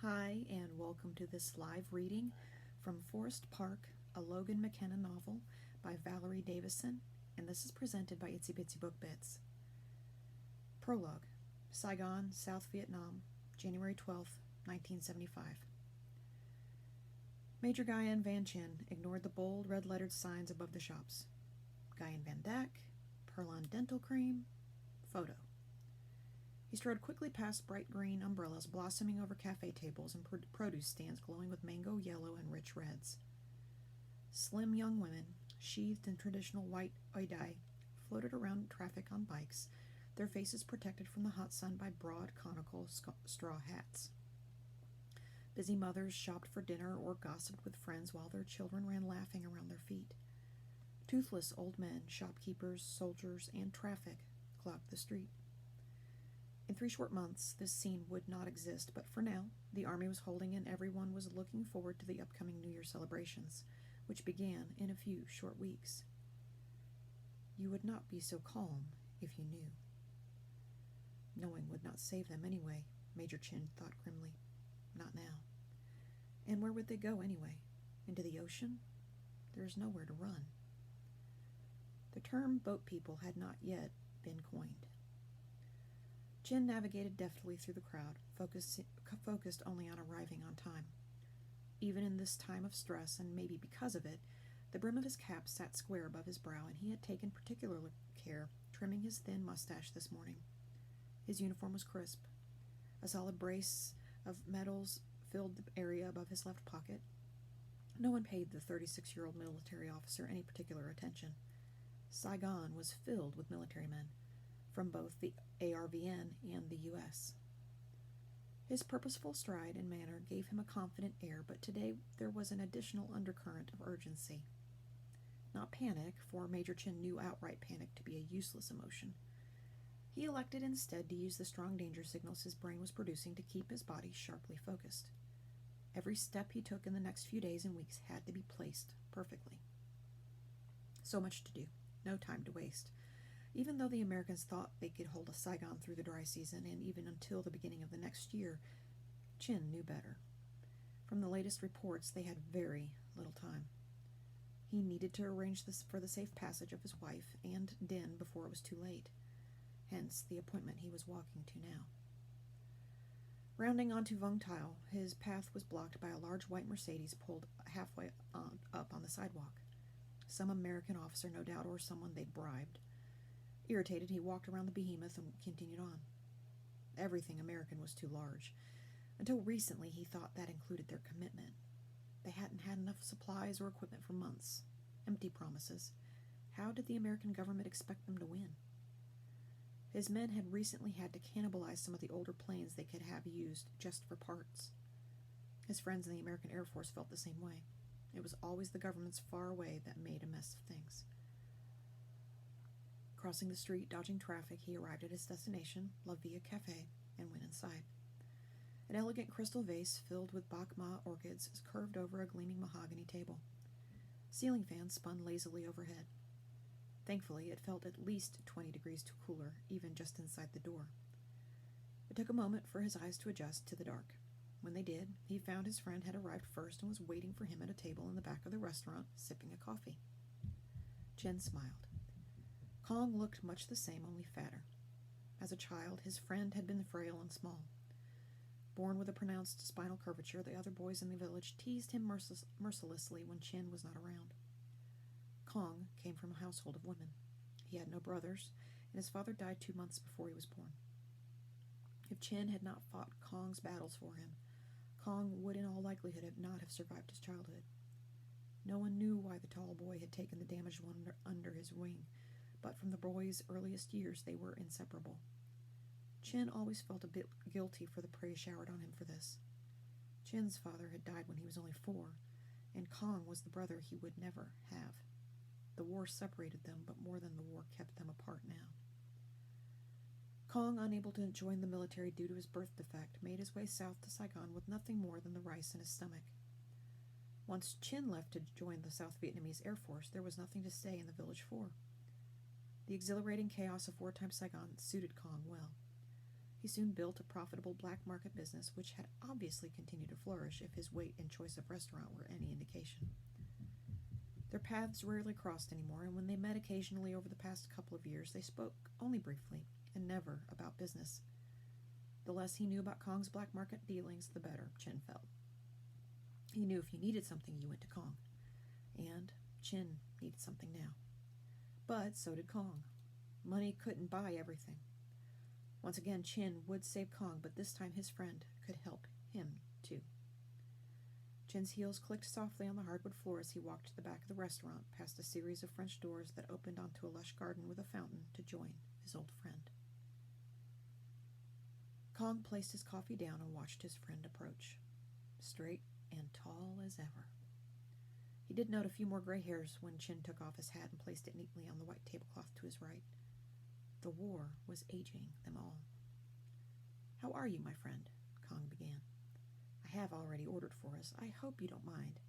Hi, and welcome to this live reading from Forest Park, a Logan McKenna novel by Valerie Davisson, and this is presented by Itsy Bitsy Book Bits. Prologue, Saigon, South Vietnam, January 12th, 1975. Major Guyan Van Chin ignored the bold red-lettered signs above the shops. Guyan Van Dyck, Perlon Dental Cream, Photo. He strode quickly past bright green umbrellas blossoming over cafe tables and produce stands glowing with mango yellow and rich reds. Slim young women, sheathed in traditional white oidai, floated around traffic on bikes, their faces protected from the hot sun by broad conical straw hats. Busy mothers shopped for dinner or gossiped with friends while their children ran laughing around their feet. Toothless old men, shopkeepers, soldiers, and traffic clogged the street. In 3 short months, this scene would not exist, but for now, the army was holding and everyone was looking forward to the upcoming New Year celebrations, which began in a few short weeks. You would not be so calm if you knew. Knowing would not save them anyway, Major Chin thought grimly. Not now. And where would they go anyway? Into the ocean? There is nowhere to run. The term boat people had not yet been coined. Chin navigated deftly through the crowd, focused only on arriving on time. Even in this time of stress, and maybe because of it, the brim of his cap sat square above his brow, and he had taken particular care trimming his thin mustache this morning. His uniform was crisp. A solid brace of medals filled the area above his left pocket. No one paid the 36-year-old military officer any particular attention. Saigon was filled with military men, from both the ARVN and the U.S. His purposeful stride and manner gave him a confident air, but today there was an additional undercurrent of urgency. Not panic, for Major Chin knew outright panic to be a useless emotion. He elected instead to use the strong danger signals his brain was producing to keep his body sharply focused. Every step he took in the next few days and weeks had to be placed perfectly. So much to do, no time to waste. Even though the Americans thought they could hold a Saigon through the dry season and even until the beginning of the next year, Chin knew better. From the latest reports, they had very little time. He needed to arrange this for the safe passage of his wife and Din before it was too late. Hence the appointment he was walking to now. Rounding onto Vung Tao, his path was blocked by a large white Mercedes pulled halfway up on the sidewalk. Some American officer, no doubt, or someone they'd bribed. Irritated, he walked around the behemoth and continued on. Everything American was too large. Until recently, he thought that included their commitment. They hadn't had enough supplies or equipment for months. Empty promises. How did the American government expect them to win? His men had recently had to cannibalize some of the older planes they could have used just for parts. His friends in the American Air Force felt the same way. It was always the government's far away that made a mess of things. Crossing the street, dodging traffic, he arrived at his destination, La Villa Cafe, and went inside. An elegant crystal vase filled with Bach Ma orchids curved over a gleaming mahogany table. Ceiling fans spun lazily overhead. Thankfully, it felt at least 20 degrees cooler, even just inside the door. It took a moment for his eyes to adjust to the dark. When they did, he found his friend had arrived first and was waiting for him at a table in the back of the restaurant, sipping a coffee. Jen smiled. Kong looked much the same, only fatter. As a child, his friend had been frail and small. Born with a pronounced spinal curvature, the other boys in the village teased him mercilessly when Chin was not around. Kong came from a household of women. He had no brothers, and his father died 2 months before he was born. If Chin had not fought Kong's battles for him, Kong would in all likelihood not have survived his childhood. No one knew why the tall boy had taken the damaged one under his wing, but from the boy's earliest years they were inseparable. Chin always felt a bit guilty for the praise showered on him for this. Chin's father had died when he was only 4, and Kong was the brother he would never have. The war separated them, but more than the war kept them apart now. Kong, unable to join the military due to his birth defect, made his way south to Saigon with nothing more than the rice in his stomach. Once Chin left to join the South Vietnamese Air Force, there was nothing to stay in the village for. The exhilarating chaos of wartime Saigon suited Kong well. He soon built a profitable black market business which had obviously continued to flourish if his weight and choice of restaurant were any indication. Their paths rarely crossed anymore, and when they met occasionally over the past couple of years, they spoke only briefly and never about business. The less he knew about Kong's black market dealings, the better, Chin felt. He knew if you needed something, you went to Kong. And Chin needed something now. But so did Kong. Money couldn't buy everything. Once again, Chin would save Kong, but this time his friend could help him, too. Chin's heels clicked softly on the hardwood floor as he walked to the back of the restaurant, past a series of French doors that opened onto a lush garden with a fountain to join his old friend. Kong placed his coffee down and watched his friend approach, straight and tall as ever. He did note a few more gray hairs when Chin took off his hat and placed it neatly on the white tablecloth to his right. The war was aging them all. "How are you, my friend?" Kong began. "I have already ordered for us. I hope you don't mind.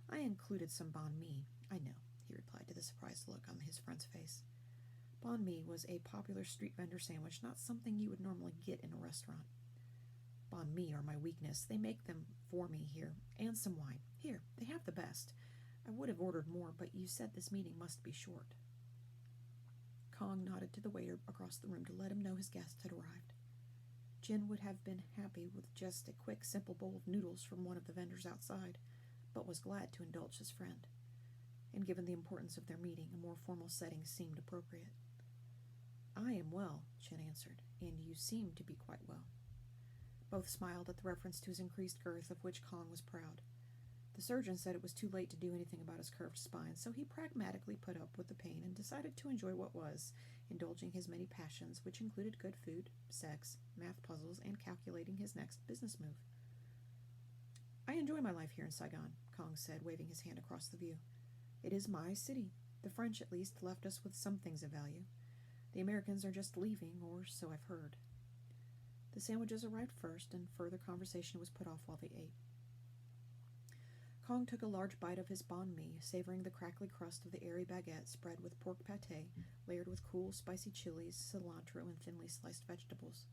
I included some banh mi." "I know," he replied to the surprised look on his friend's face. Banh mi was a popular street vendor sandwich, not something you would normally get in a restaurant. "Banh mi are my weakness. They make them for me here, and some wine. Here, they have the best. I would have ordered more, but you said this meeting must be short." Kong nodded to the waiter across the room to let him know his guest had arrived. Chin would have been happy with just a quick, simple bowl of noodles from one of the vendors outside, but was glad to indulge his friend. And given the importance of their meeting, a more formal setting seemed appropriate. "I am well," Chin answered, "and you seem to be quite well." Both smiled at the reference to his increased girth, of which Kong was proud. The surgeon said it was too late to do anything about his curved spine, so he pragmatically put up with the pain and decided to enjoy what was, indulging his many passions, which included good food, sex, math puzzles, and calculating his next business move. "I enjoy my life here in Saigon," Kong said, waving his hand across the view. "It is my city. The French, at least, left us with some things of value. The Americans are just leaving, or so I've heard." The sandwiches arrived first, and further conversation was put off while they ate. Kong took a large bite of his banh mi, savoring the crackly crust of the airy baguette spread with pork pâté, layered with cool, spicy chilies, cilantro, and thinly sliced vegetables.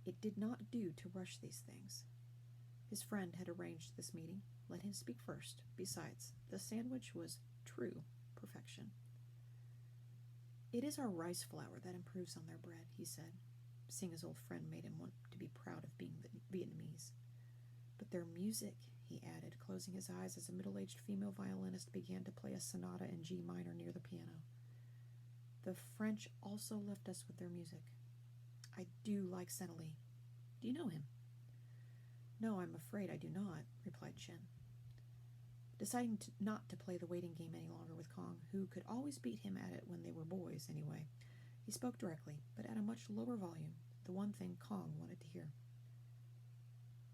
It did not do to rush these things. His friend had arranged this meeting. Let him speak first. Besides, the sandwich was true perfection. "It is our rice flour that improves on their bread," he said. Seeing his old friend made him want to be proud of being Vietnamese. "But their music," he added, closing his eyes as a middle-aged female violinist began to play a sonata in G minor near the piano. "The French also left us with their music. I do like Seneli. Do you know him?" "No, I'm afraid I do not," replied Chin. Deciding not to play the waiting game any longer with Kong, who could always beat him at it when they were boys anyway, he spoke directly, but at a much lower volume, the one thing Kong wanted to hear.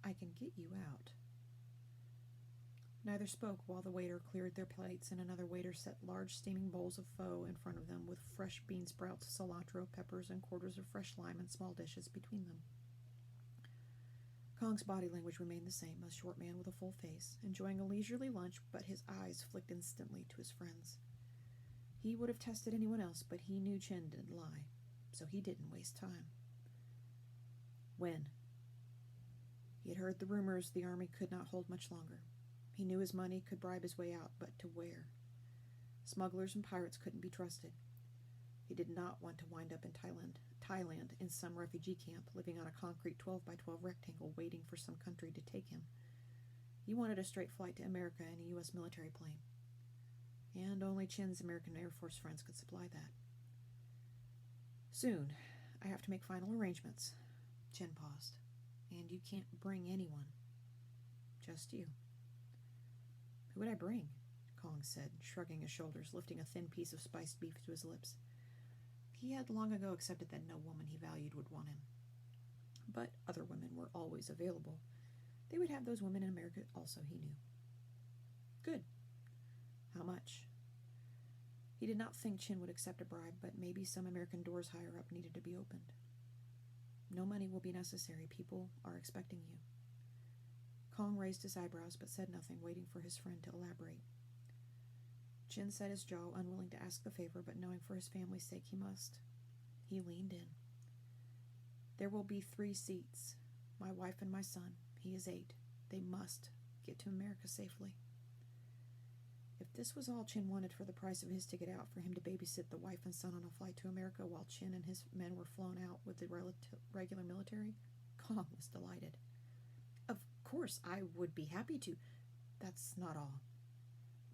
"I can get you out." Neither spoke while the waiter cleared their plates and another waiter set large steaming bowls of pho in front of them with fresh bean sprouts, cilantro, peppers, and quarters of fresh lime in small dishes between them. Kong's body language remained the same, a short man with a full face, enjoying a leisurely lunch, but his eyes flicked instantly to his friends. He would have tested anyone else, but he knew Chin didn't lie, so he didn't waste time. "When?" He had heard the rumors the army could not hold much longer. He knew his money could bribe his way out, but to where? Smugglers and pirates couldn't be trusted. He did not want to wind up in Thailand in some refugee camp, living on a concrete 12-by-12 rectangle waiting for some country to take him. He wanted a straight flight to America in a U.S. military plane. And only Chin's American Air Force friends could supply that. "Soon. I have to make final arrangements." Chin paused. "And you can't bring anyone." "Just you." "Who would I bring?" Kong said, shrugging his shoulders, lifting a thin piece of spiced beef to his lips. He had long ago accepted that no woman he valued would want him. But other women were always available. They would have those women in America also, he knew. "Good. How much?" He did not think Chin would accept a bribe, but maybe some American doors higher up needed to be opened. "No money will be necessary. People are expecting you." Kong raised his eyebrows but said nothing, waiting for his friend to elaborate. Chin set his jaw, unwilling to ask the favor, but knowing for his family's sake he must. He leaned in. There will be 3 seats. My wife and my son. He is 8. They must get to America safely. If this was all Chin wanted for the price of his ticket out, for him to babysit the wife and son on a flight to America while Chin and his men were flown out with the regular military, Kong was delighted. Of course, I would be happy to. That's not all.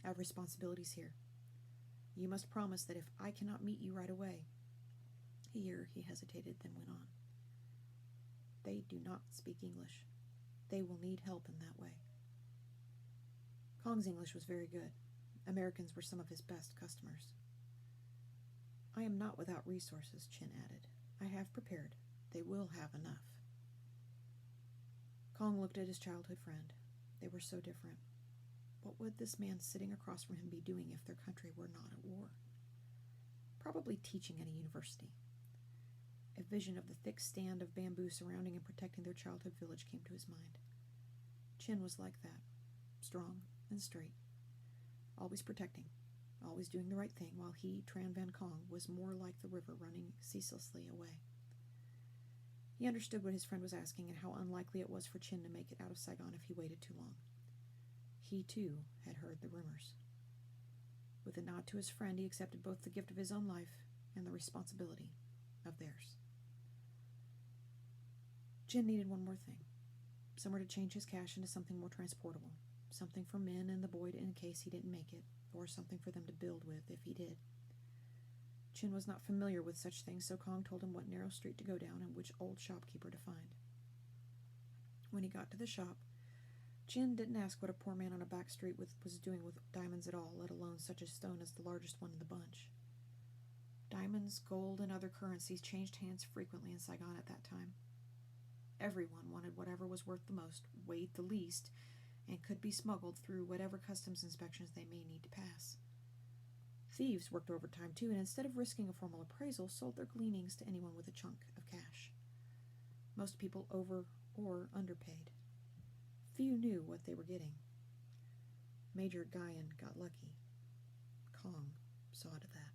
I have responsibilities here. You must promise that if I cannot meet you right away. Here he hesitated, then went on. They do not speak English. They will need help in that way. Kong's English was very good. Americans were some of his best customers. I am not without resources, Chin added. I have prepared. They will have enough. Kong looked at his childhood friend. They were so different. What would this man sitting across from him be doing if their country were not at war? Probably teaching at a university. A vision of the thick stand of bamboo surrounding and protecting their childhood village came to his mind. Chin was like that, strong and straight, always protecting, always doing the right thing, while he, Tran Van Kong, was more like the river running ceaselessly away. He understood what his friend was asking and how unlikely it was for Chin to make it out of Saigon if he waited too long. He, too, had heard the rumors. With a nod to his friend, he accepted both the gift of his own life and the responsibility of theirs. Chin needed one more thing, somewhere to change his cash into something more transportable, something for Min and the boy in case he didn't make it, or something for them to build with if he did. Chin was not familiar with such things, so Kong told him what narrow street to go down and which old shopkeeper to find. When he got to the shop, Chin didn't ask what a poor man on a back street was doing with diamonds at all, let alone such a stone as the largest one in the bunch. Diamonds, gold, and other currencies changed hands frequently in Saigon at that time. Everyone wanted whatever was worth the most, weighed the least, and could be smuggled through whatever customs inspections they may need to pass. Thieves worked overtime too, and instead of risking a formal appraisal, sold their gleanings to anyone with a chunk of cash. Most people over or underpaid. Few knew what they were getting. Major Guyan got lucky. Kong saw to that.